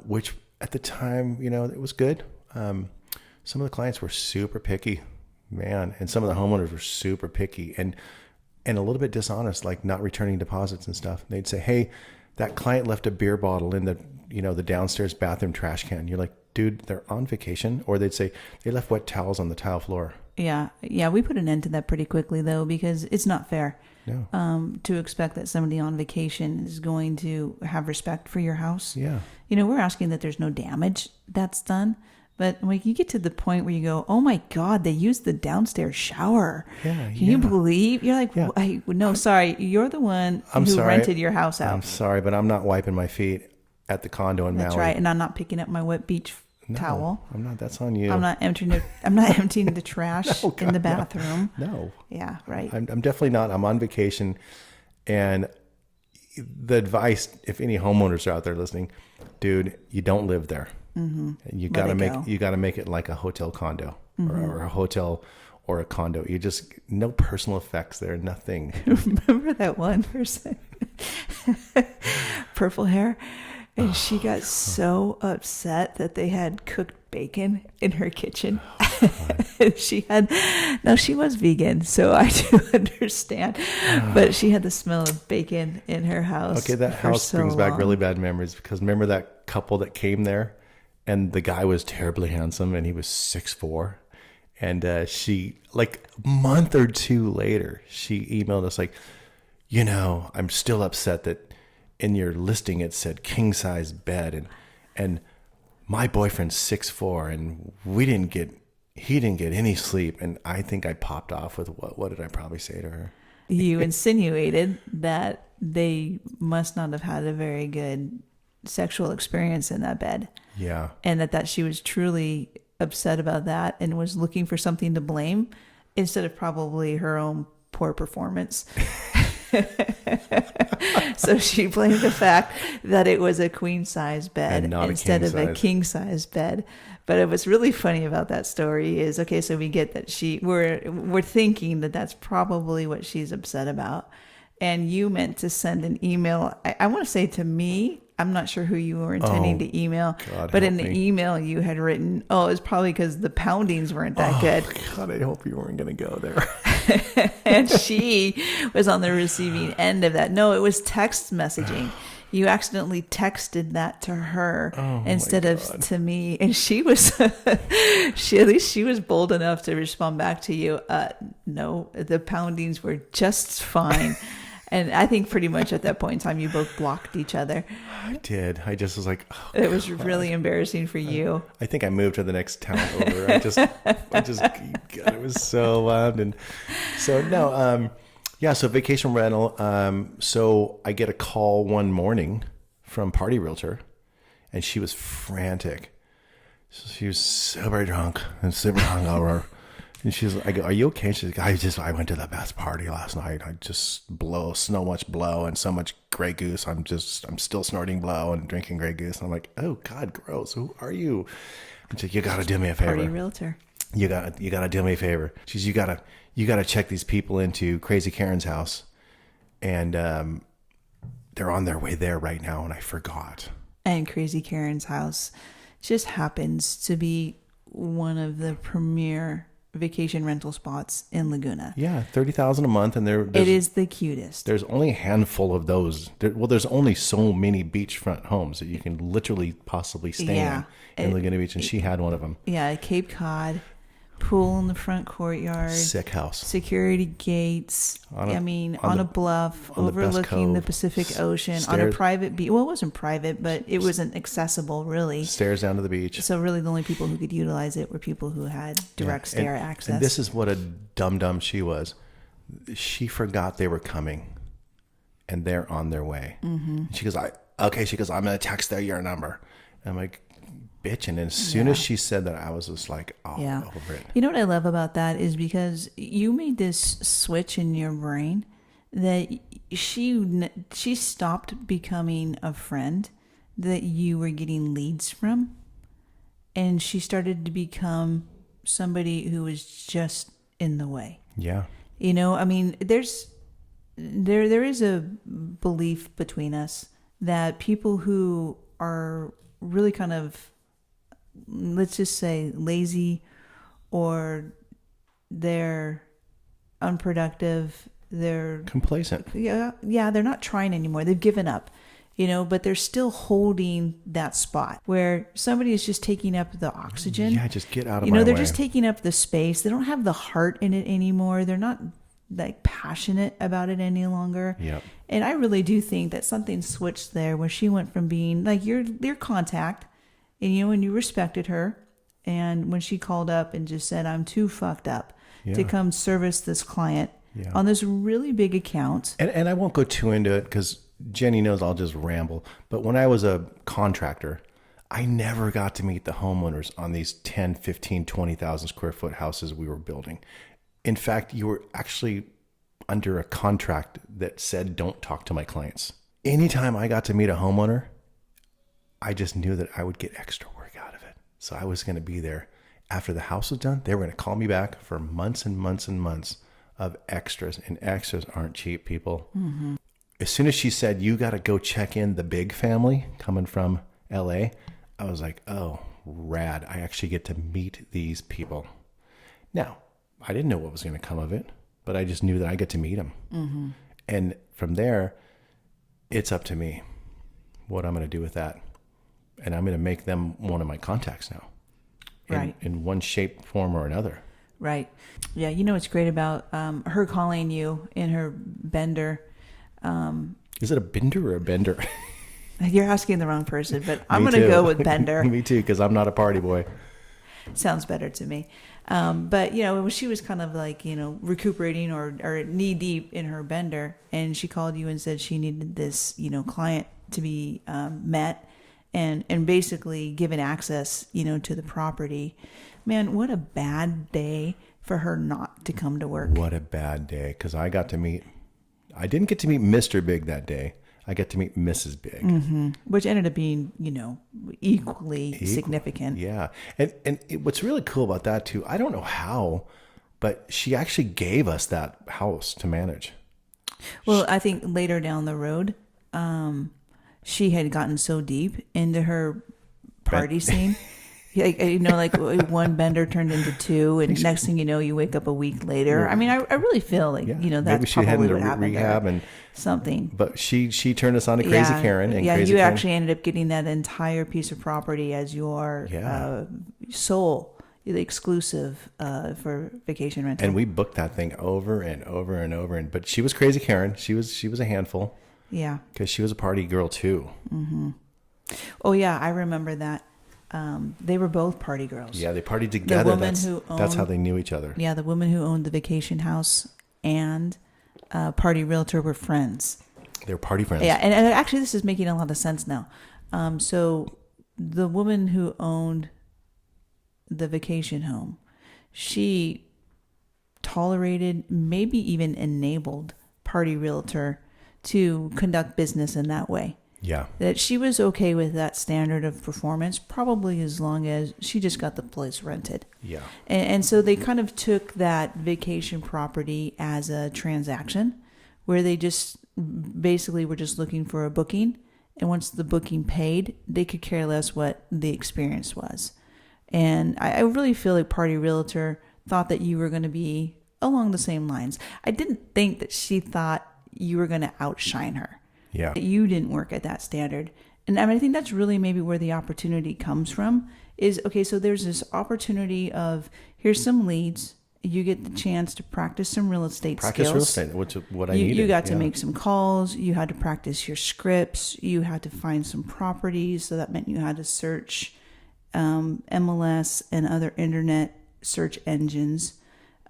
which at the time, it was good. Some of the clients were super picky, man, and some of the homeowners were super picky and a little bit dishonest, like not returning deposits and stuff. They'd say, "Hey, that client left a beer bottle in the downstairs bathroom trash can." You're like, "Dude, they're on vacation." Or they'd say they left wet towels on the tile floor. Yeah. We put an end to that pretty quickly though, because it's not fair. No. To expect that somebody on vacation is going to have respect for your house. Yeah. We're asking that there's no damage that's done. But when you get to the point where you go, oh my God, they used the downstairs shower. Yeah. Can you believe? You're like, Yeah. no, sorry. You're the one who rented your house out. I'm sorry, but I'm not wiping my feet at the condo in Maui. That's right. And I'm not picking up my wet beach towel. I'm not. That's on you. I'm not emptying the trash in the bathroom. No. Yeah, right. I'm definitely not. I'm on vacation. And the advice, if any homeowners are out there listening, dude, you don't live there. Mm-hmm. You gotta make it like a hotel condo or a hotel or a condo. You just no personal effects there, nothing. Remember that one person, purple hair, and she got so upset that they had cooked bacon in her kitchen. She was vegan, so I do understand. But she had the smell of bacon in her house. Okay, that house brings back really bad memories because remember that couple that came there? And the guy was terribly handsome, and he was 6'4". And she, like a month or two later, she emailed us like, I'm still upset that in your listing it said king size bed, and my boyfriend's 6'4", and he didn't get any sleep, and I think I popped off with what did I probably say to her? You insinuated that they must not have had a very good sexual experience in that bed. Yeah. And that she was truly upset about that and was looking for something to blame instead of probably her own poor performance. So she blamed the fact that it was a queen size bed instead of a king size bed. But what's really funny about that story is, okay, so we get that we're thinking that that's probably what she's upset about. And you meant to send an email, I want to say to me. I'm not sure who you were intending to email, but in the email you had written, it was probably because the poundings weren't that good. God, I hope you weren't going to go there. And she was on the receiving end of that. No, it was text messaging. You accidentally texted that to her instead of to me. And she was, at least she was bold enough to respond back to you. No, the poundings were just fine. And I think pretty much at that point in time, you both blocked each other. I did. I just was like, it was really embarrassing for you. I think I moved to the next town over. I just, God, it was so loud. And so, no, so vacation rental. So I get a call one morning from Party Realtor, and she was frantic. So she was super drunk and super hungover. And I go, "Are you okay?" She's like, I went to the best party last night. I just so much blow and so much Grey Goose. I'm still snorting blow and drinking Grey Goose. And I'm like, oh God, gross. Who are you? And she's like, you got to do me a favor. Party Realtor. You got to do me a favor. She's, you got to check these people into Crazy Karen's house. And they're on their way there right now. And I forgot. And Crazy Karen's house just happens to be one of the premier vacation rental spots in Laguna. Yeah, $30,000 a month, and it is the cutest. There's only a handful of those. There's only so many beachfront homes that you can literally possibly stay in Laguna Beach, and she had one of them. Yeah, Cape Cod, pool in the front courtyard, sick house, security gates. On a bluff overlooking the Pacific Ocean, on a private beach. Well, it wasn't private, but it wasn't accessible really. Stairs down to the beach. So really, the only people who could utilize it were people who had direct stair access. And this is what a dum-dum she was. She forgot they were coming, and they're on their way. Mm-hmm. She goes, I'm gonna text your number. And I'm like, bitch. And as soon as she said that, I was just like, over it. You know what I love about that is because you made this switch in your brain that she stopped becoming a friend that you were getting leads from, and she started to become somebody who was just in the way. Yeah. There is a belief between us that people who are really kind of, let's just say, lazy, or they're unproductive, they're complacent. Yeah, they're not trying anymore. They've given up, but they're still holding that spot where somebody is just taking up the oxygen. Yeah, just get out of my way. They're just taking up the space. They don't have the heart in it anymore. They're not like passionate about it any longer. Yep. And I really do think that something switched there where she went from being like your contact, and you respected her, and when she called up and just said, "I'm too fucked up to come service this client on this really big account." And I won't go too into it because Jenny knows I'll just ramble. But when I was a contractor, I never got to meet the homeowners on these 10, 15, 20,000 square foot houses we were building. In fact, you were actually under a contract that said, don't talk to my clients. Anytime I got to meet a homeowner, I just knew that I would get extra work out of it. So I was going to be there. After the house was done, they were going to call me back for months and months and months of extras. And extras aren't cheap, people. Mm-hmm. As soon as she said, you got to go check in the big family coming from LA, I was like, oh, rad. I actually get to meet these people. Now, I didn't know what was going to come of it, but I just knew that I get to meet them. Mm-hmm. And from there, it's up to me what I'm going to do with that. And I'm going to make them one of my contacts now. Right. In one shape, form, or another. Right. Yeah. You know what's great about her calling you in her bender? Is it a bender or a bender? You're asking the wrong person, but I'm going to go with bender. Me too, because I'm not a party boy. Sounds better to me. But, she was kind of like, recuperating or knee deep in her bender, and she called you and said she needed this, client to be met and basically given access, to the property. Man, what a bad day for her not to come to work. What a bad day, because I didn't get to meet Mr. Big that day. I got to meet Mrs. Big. Mm-hmm. Which ended up being, equally significant. Yeah. And what's really cool about that too, I don't know how, but she actually gave us that house to manage. Well, I think later down the road, she had gotten so deep into her party scene. Like one bender turned into two, and next thing you know, you wake up a week later. I mean, I really feel like, that's maybe she probably had what happened rehab there. and something. But she turned us on to Crazy Karen. And Crazy you Karen. actually ended up getting that entire piece of property as your sole, the exclusive for vacation rental. And we booked that thing over and over and over. But she was Crazy Karen. She was a handful. Yeah. Because she was a party girl too. Mm-hmm. Oh yeah, I remember that. They were both party girls. Yeah, they partied together. That's how they knew each other. Yeah, the woman who owned the vacation house and party realtor were friends. They were party friends. Yeah, and actually this is making a lot of sense now. So the woman who owned the vacation home, she tolerated, maybe even enabled party realtor to conduct business in that way. Yeah. That she was okay with that standard of performance, probably as long as she just got the place rented. Yeah. And so they kind of took that vacation property as a transaction where they just basically were just looking for a booking. And once the booking paid, they could care less what the experience was. And I really feel like Party Realtor thought that you were going to be along the same lines. I didn't think that she thought you were going to outshine her. Yeah. You didn't work at that standard. And I think that's really maybe where the opportunity comes from is, okay, so there's this opportunity of here's some leads. You get the chance to practice some real estate skills. Practice real estate, which is what I needed. You got to make some calls. You had to practice your scripts. You had to find some properties. So that meant you had to search MLS and other internet search engines.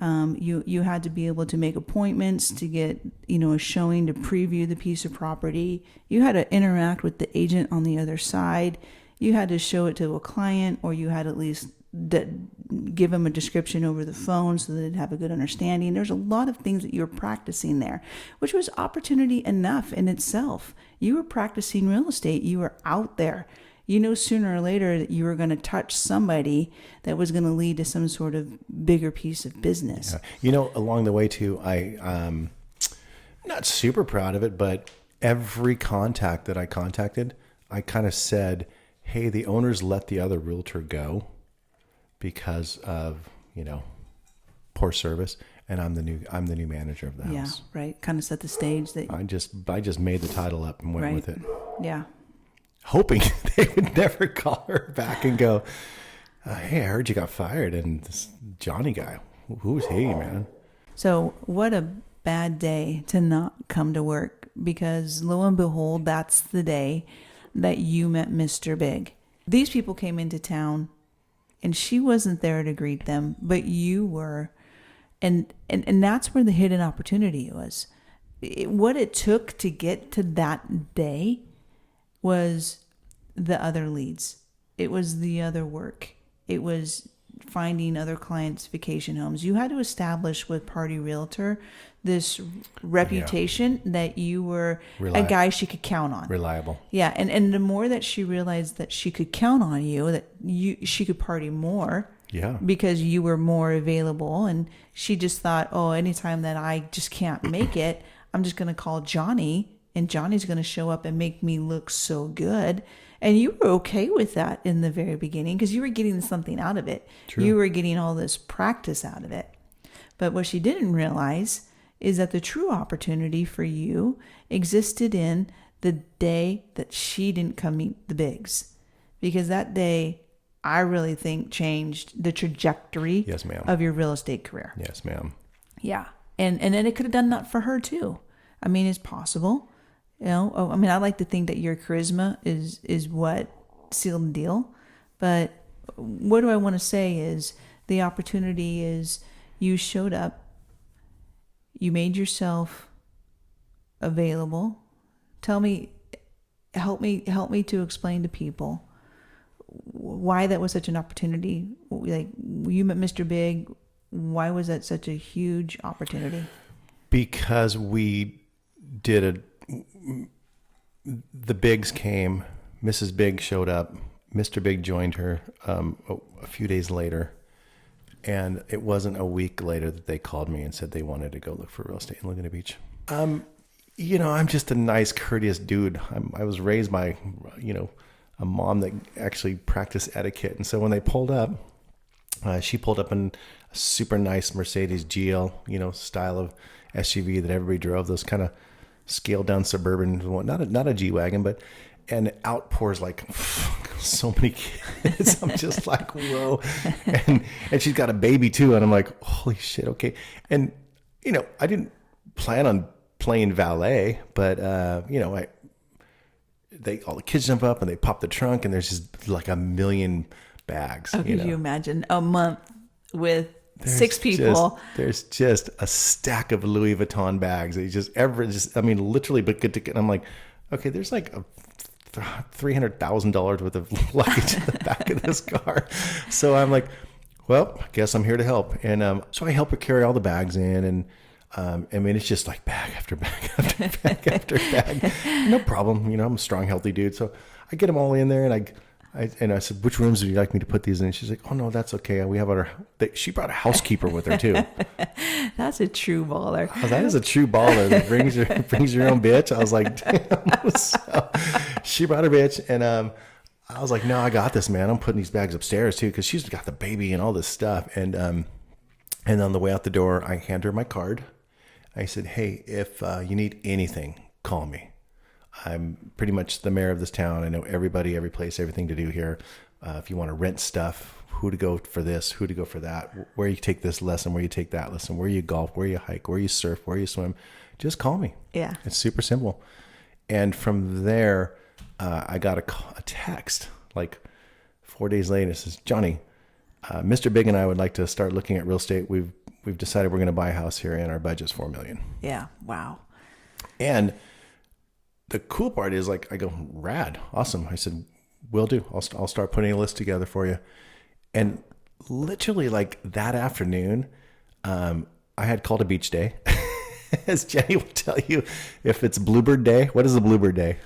You had to be able to make appointments to get, a showing to preview the piece of property. You had to interact with the agent on the other side. You had to show it to a client, or you had at least give them a description over the phone so that they'd have a good understanding. There's a lot of things that you were practicing there, which was opportunity enough in itself. You were practicing real estate. You were out there. Sooner or later that you were going to touch somebody that was going to lead to some sort of bigger piece of business. Yeah. Along the way too, I'm not super proud of it, but every contact that I contacted, I kind of said, hey, the owners let the other realtor go because of, poor service, and I'm the new manager of the house. Yeah, right. Kind of set the stage that I just made the title up and went with it. Yeah. Hoping they would never call her back and go, hey, I heard you got fired, and this Johnny guy, who's he, man? So what a bad day to not come to work, because lo and behold, that's the day that you met Mr. Big. These people came into town and she wasn't there to greet them, but you were. And that's where the hidden opportunity was. What it took to get to that day was the other leads. It was the other work. It was finding other clients' vacation homes. You had to establish with Party Realtor this reputation that you were a guy she could count on. Reliable. Yeah, and the more that she realized that she could count on you, that she could party more. Yeah. Because you were more available, and she just thought, oh, anytime that I just can't make it, I'm just going to call Johnny, and Johnny's going to show up and make me look so good. And you were okay with that in the very beginning because you were getting something out of it. True. You were getting all this practice out of it. But what she didn't realize is that the true opportunity for you existed in the day that she didn't come meet the Bigs. Because that day, I really think, changed the trajectory yes, ma'am. of your real estate career. Yes, ma'am. Yeah. And then it could have done that for her too. I mean, it's possible. I like to think that your charisma is what sealed the deal. But what do I want to say is the opportunity is you showed up, you made yourself available. Help me to explain to people why that was such an opportunity. Like, you met Mr. Big. Why was that such a huge opportunity? Because we did the Bigs came, Mrs. Big showed up, Mr. Big joined her a few days later, and it wasn't a week later that they called me and said they wanted to go look for real estate in Laguna Beach. I'm just a nice, courteous dude. I was raised by, a mom that actually practiced etiquette. And so when they pulled up, she pulled up in a super nice Mercedes GL, style of SUV that everybody drove, those kind of scaled down suburban, not a G-Wagon, and out pours like so many kids. I'm just like, whoa. And she's got a baby too. And I'm like, holy shit. Okay. And, I didn't plan on playing valet, but, all the kids jump up and they pop the trunk and there's just like a million bags. Oh, could you imagine a month with 6 people? There's just a stack of Louis Vuitton bags. Literally, but good to get. I'm like, okay, there's like $300,000 worth of luggage in the back of this car. So I'm like, well, I guess I'm here to help. And so I help her carry all the bags in, and it's just like bag after bag after bag after bag. No problem. I'm a strong, healthy dude. So I get them all in there, and I said, which rooms would you like me to put these in? And she's like, oh, no, that's okay. We have she brought a housekeeper with her too. That's a true baller. That is a true baller that brings your own bitch. I was like, damn. So she brought her bitch, and I was like, no, I got this, man. I'm putting these bags upstairs too, because she's got the baby and all this stuff. And on the way out the door, I hand her my card. I said, hey, if you need anything, call me. I'm pretty much the mayor of this town. I know everybody, every place, everything to do here. If you want to rent stuff, who to go for this, who to go for that, where you take this lesson, where you take that lesson, where you golf, where you hike, where you surf, where you swim, just call me. Yeah. It's super simple. And from there, I got a text like 4 days later. It says, Johnny, Mr. Big and I would like to start looking at real estate. We've decided we're going to buy a house here, and our budget's $4 million. Yeah. Wow. And the cool part is, like, I go, rad, awesome. I said, will do. I'll start putting a list together for you. And literally, like, that afternoon, I had called a beach day. As Jenny will tell you, if it's Bluebird Day, what is a Bluebird Day?